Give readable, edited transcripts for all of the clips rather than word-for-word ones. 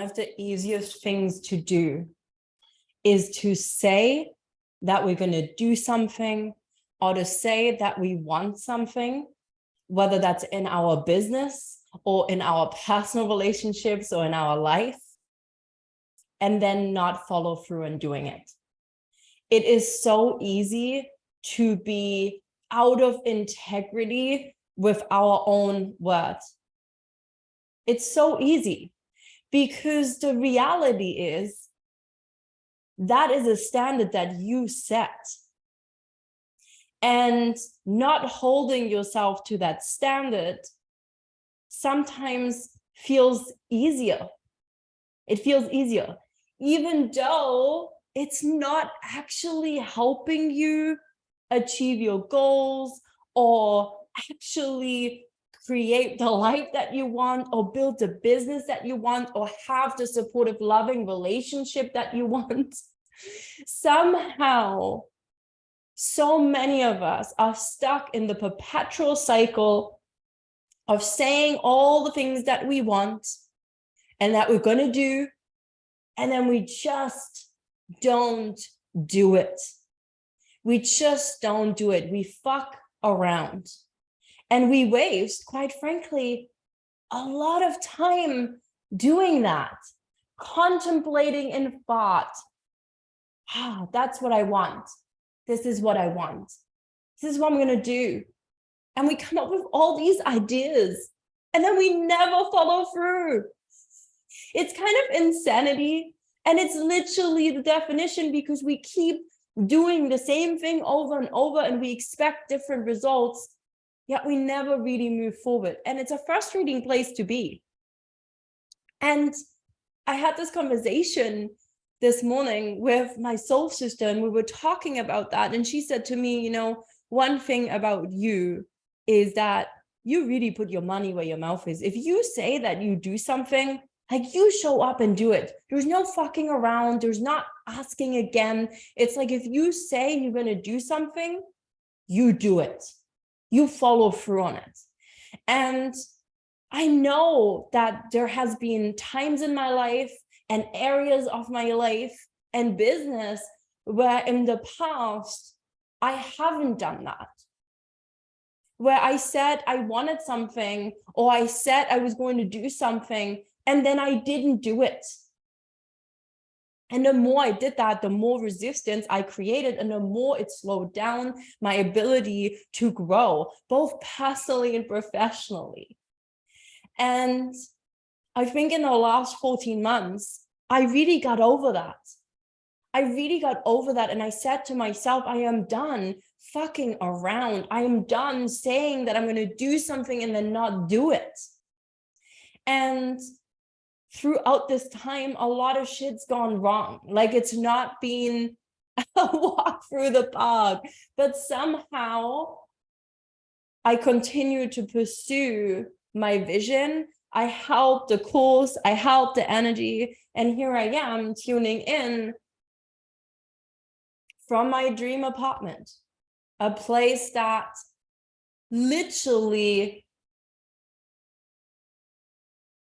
of the easiest things to do is to say that we're going to do something, or to say that we want something, whether that's in our business or in our personal relationships or in our life, and then not follow through in doing it. It is so easy to be out of integrity with our own words. It's so easy, because the reality is that is a standard that you set. And not holding yourself to that standard sometimes feels easier. It feels easier, even though it's not actually helping you achieve your goals or actually create the life that you want, or build the business that you want, or have the supportive, loving relationship that you want. Somehow, so many of us are stuck in the perpetual cycle of saying all the things that we want and that we're going to do, and then we just don't do it. We just don't do it. We fuck around. And we waste, quite frankly, a lot of time doing that, contemplating in thought. That's what I want. This is what I want. This is what I'm going to do. And we come up with all these ideas, and then we never follow through. It's kind of insanity. And it's literally the definition, because we keep doing the same thing over and over, and we expect different results, yet we never really move forward. And it's a frustrating place to be. And I had this conversation this morning with my soul sister, and we were talking about that. And she said to me, one thing about you is that you really put your money where your mouth is. If you say that you do something, like, you show up and do it. There's no fucking around. There's not asking again. It's like, if you say you're going to do something, you do it. You follow through on it. And I know that there has been times in my life and areas of my life and business where in the past, I haven't done that. Where I said I wanted something, or I said I was going to do something, and then I didn't do it. And the more I did that, the more resistance I created, and the more it slowed down my ability to grow, both personally and professionally. And I think in the last 14 months, I really got over that. And I said to myself, I am done fucking around. I am done saying that I'm going to do something and then not do it. And throughout this time, a lot of shit's gone wrong. Like, it's not been a walk through the park, but somehow I continue to pursue my vision. I held the course, I held the energy, and here I am tuning in from my dream apartment, a place that literally,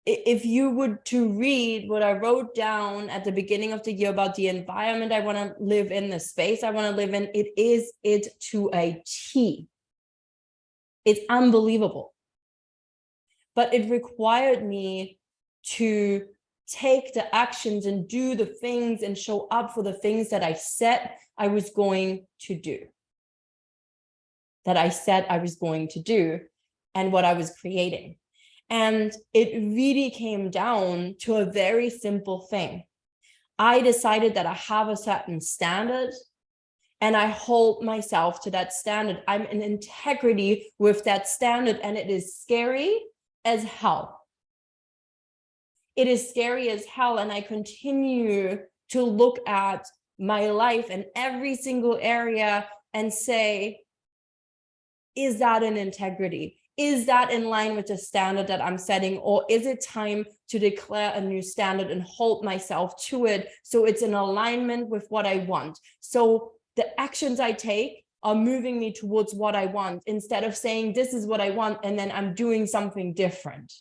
if you were to read what I wrote down at the beginning of the year about the environment I want to live in, the space I want to live in, it is it to a T. It's unbelievable. But it required me to take the actions and do the things and show up for the things that I said I was going to do. And what I was creating. And it really came down to a very simple thing. I decided that I have a certain standard, and I hold myself to that standard. I'm in integrity with that standard, and it is scary as hell. It is scary as hell, and I continue to look at my life in every single area and say, is that in integrity? Is that in line with the standard that I'm setting? Or is it time to declare a new standard and hold myself to it so it's in alignment with what I want? So the actions I take are moving me towards what I want, instead of saying this is what I want and then I'm doing something different.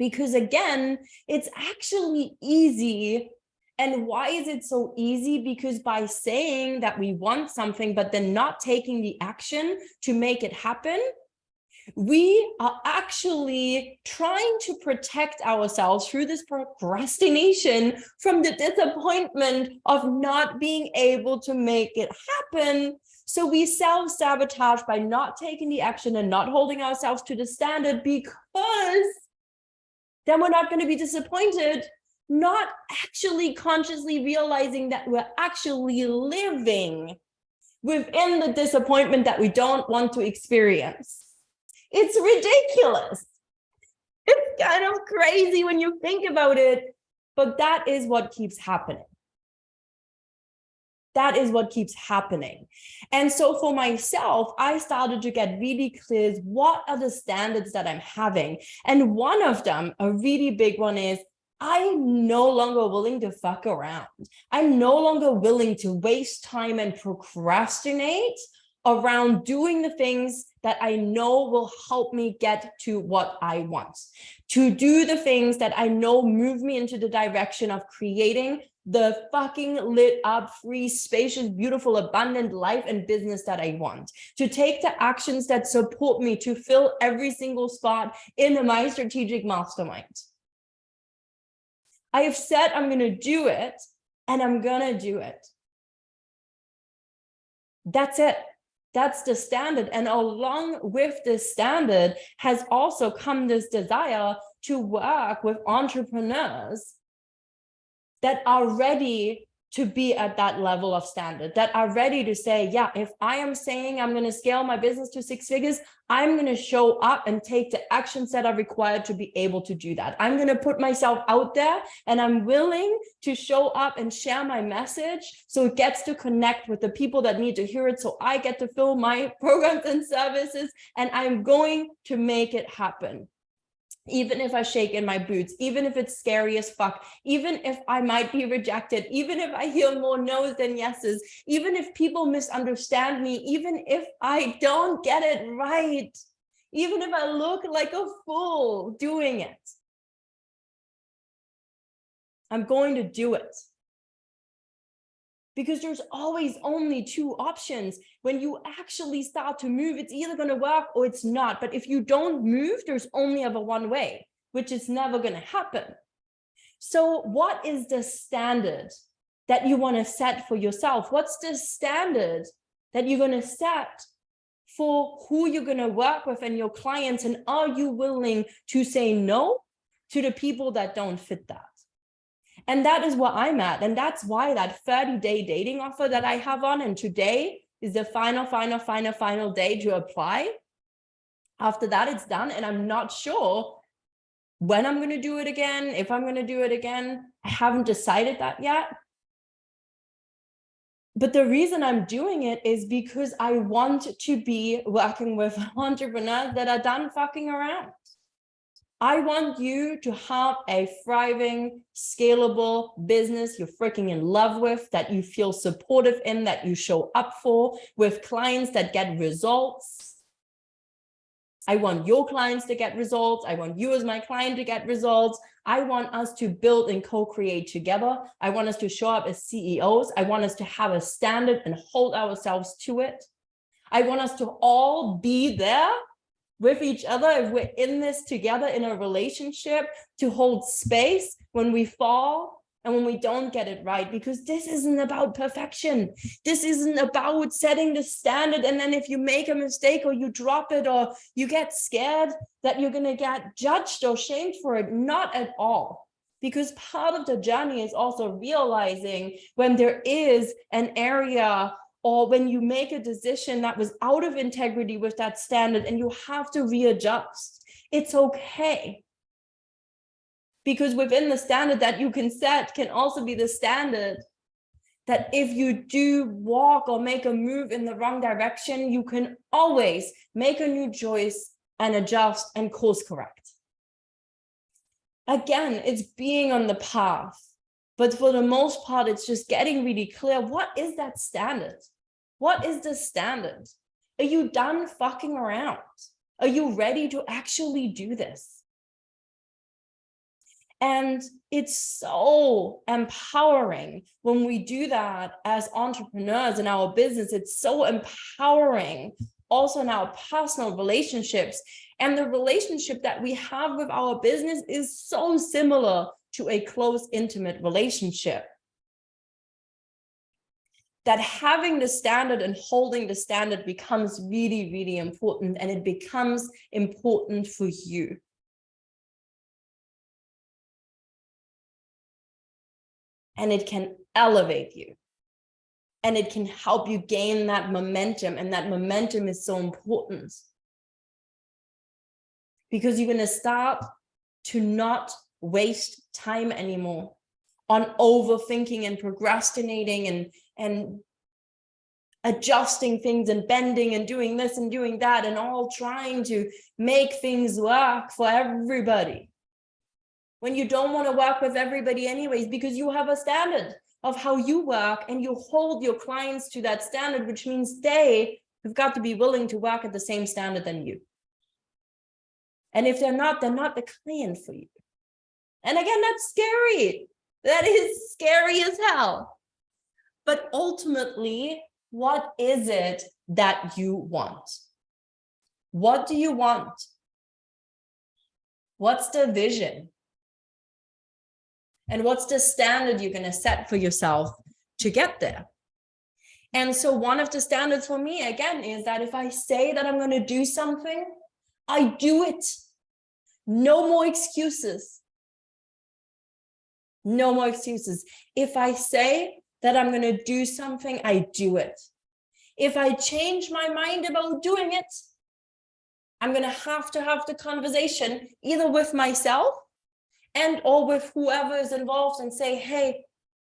Because again, it's actually easy. And why is it so easy? Because by saying that we want something, but then not taking the action to make it happen, we are actually trying to protect ourselves through this procrastination from the disappointment of not being able to make it happen. So we self-sabotage by not taking the action and not holding ourselves to the standard, because then we're not going to be disappointed, not actually consciously realizing that we're actually living within the disappointment that we don't want to experience. It's ridiculous. It's kind of crazy when you think about it, but that is what keeps happening. That is what keeps happening. And so for myself, I started to get really clear, what are the standards that I'm having? And one of them, a really big one, is I'm no longer willing to fuck around. I'm no longer willing to waste time and procrastinate around doing the things that I know will help me get to what I want, to do the things that I know move me into the direction of creating the fucking lit up, free, spacious, beautiful, abundant life and business that I want, to take the actions that support me to fill every single spot in my strategic mastermind. I have said I'm going to do it, and I'm going to do it. That's it. That's the standard. And along with this standard has also come this desire to work with entrepreneurs that are ready to be at that level of standard, that are ready to say, yeah, if I am saying I'm going to scale my business to 6 figures, I'm going to show up and take the actions that are required to be able to do that. I'm going to put myself out there, and I'm willing to show up and share my message so it gets to connect with the people that need to hear it, so I get to fill my programs and services, and I'm going to make it happen. Even if I shake in my boots, even if it's scary as fuck, even if I might be rejected, even if I hear more no's than yeses, even if people misunderstand me, even if I don't get it right, even if I look like a fool doing it, I'm going to do it. Because there's always only two options. When you actually start to move, it's either going to work or it's not. But if you don't move, there's only ever one way, which is never going to happen. So what is the standard that you want to set for yourself? What's the standard that you're going to set for who you're going to work with and your clients? And are you willing to say no to the people that don't fit that? And that is where I'm at. And that's why that 30-day dating offer that I have on, and today is the final day to apply. After that, it's done. And I'm not sure when I'm going to do it again, if I'm going to do it again. I haven't decided that yet. But the reason I'm doing it is because I want to be working with entrepreneurs that are done fucking around. I want you to have a thriving, scalable business you're freaking in love with, that you feel supportive in, that you show up for, with clients that get results. I want your clients to get results. I want you as my client to get results. I want us to build and co-create together. I want us to show up as CEOs. I want us to have a standard and hold ourselves to it. I want us to all be there with each other, if we're in this together in a relationship, to hold space when we fall and when we don't get it right, because this isn't about perfection. This isn't about setting the standard, and then if you make a mistake or you drop it or you get scared that you're going to get judged or shamed for it. Not at all. Because part of the journey is also realizing when there is an area, or when you make a decision that was out of integrity with that standard and you have to readjust, it's okay. Because within the standard that you can set can also be the standard that if you do walk or make a move in the wrong direction, you can always make a new choice and adjust and course correct. Again, it's being on the path. But for the most part, it's just getting really clear. What is that standard? What is the standard? Are you done fucking around? Are you ready to actually do this? And it's so empowering when we do that as entrepreneurs in our business. It's so empowering also in our personal relationships. And the relationship that we have with our business is so similar to a close, intimate relationship. That having the standard and holding the standard becomes really, really important, and it becomes important for you. And it can elevate you. And it can help you gain that momentum. And that momentum is so important. Because you're going to start to not waste time anymore on overthinking and procrastinating and adjusting things and bending and doing this and doing that and all trying to make things work for everybody. When you don't want to work with everybody anyways, because you have a standard of how you work and you hold your clients to that standard, which means they have got to be willing to work at the same standard than you. And if they're not the client for you. And again, that's scary. That is scary as hell. But ultimately, what is it that you want? What do you want? What's the vision? And what's the standard you're going to set for yourself to get there? And so one of the standards for me, again, is that if I say that I'm going to do something, I do it. No more excuses. No more excuses. If I say that I'm going to do something, I do it. If I change my mind about doing it, I'm going to have the conversation either with myself and or with whoever is involved and say, hey,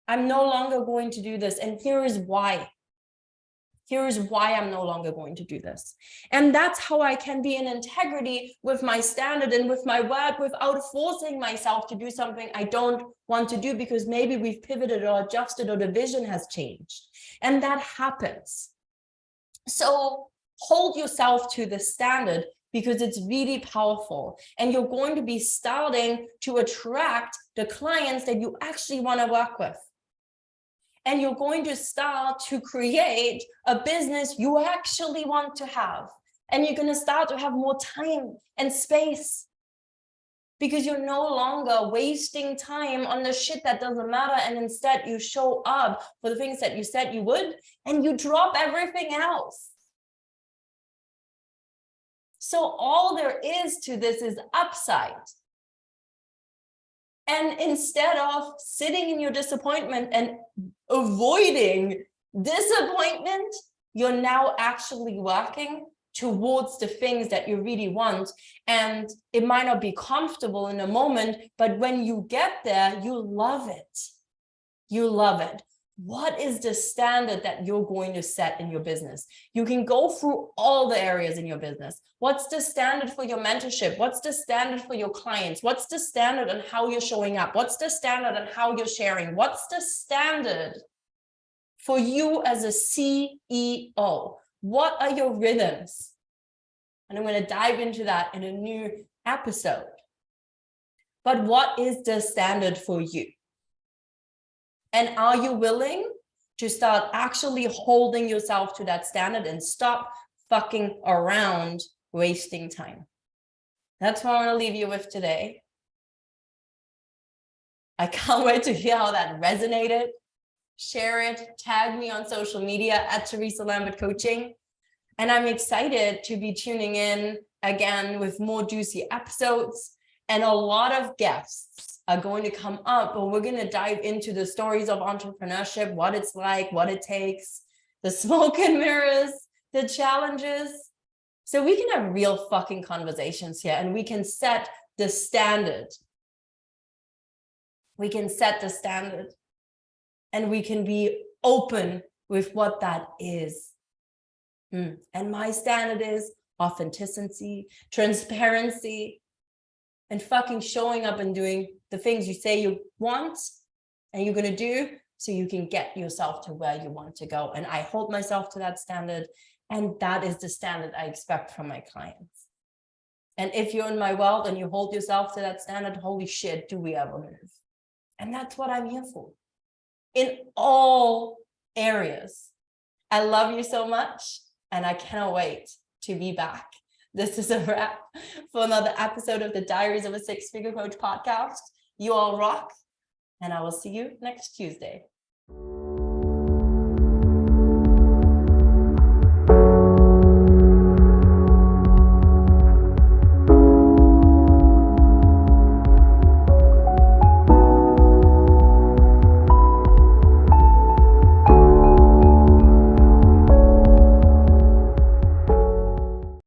I'm no longer going to do this. And here is why. Here is why I'm no longer going to do this. And that's how I can be in integrity with my standard and with my word without forcing myself to do something I don't want to do because maybe we've pivoted or adjusted or the vision has changed. And that happens. So hold yourself to the standard because it's really powerful. And you're going to be starting to attract the clients that you actually want to work with. And you're going to start to create a business you actually want to have. And you're going to start to have more time and space because you're no longer wasting time on the shit that doesn't matter. And instead you show up for the things that you said you would and you drop everything else. So all there is to this is upside. And instead of sitting in your disappointment and avoiding disappointment, you're now actually working towards the things that you really want. And it might not be comfortable in a moment, but when you get there, you love it. You love it. What is the standard that you're going to set in your business? You can go through all the areas in your business. What's the standard for your mentorship? What's the standard for your clients? What's the standard on how you're showing up? What's the standard on how you're sharing? What's the standard for you as a CEO? What are your rhythms? And I'm going to dive into that in a new episode. But what is the standard for you? And are you willing to start actually holding yourself to that standard and stop fucking around wasting time? That's what I want to leave you with today. I can't wait to hear how that resonated. Share it, tag me on social media at Theresa Lambert Coaching. And I'm excited to be tuning in again with more juicy episodes. And a lot of guests are going to come up, but we're going to dive into the stories of entrepreneurship, what it's like, what it takes, the smoke and mirrors, the challenges. So we can have real fucking conversations here and we can set the standard. We can set the standard and we can be open with what that is. And my standard is authenticity, transparency, and fucking showing up and doing the things you say you want and you're going to do so you can get yourself to where you want to go. And I hold myself to that standard. And that is the standard I expect from my clients. And if you're in my world and you hold yourself to that standard, holy shit, do we ever move? And that's what I'm here for in all areas. I love you so much, and I cannot wait to be back. This is a wrap for another episode of the Diaries of a Six-Figure Coach podcast. You all rock, and I will see you next Tuesday.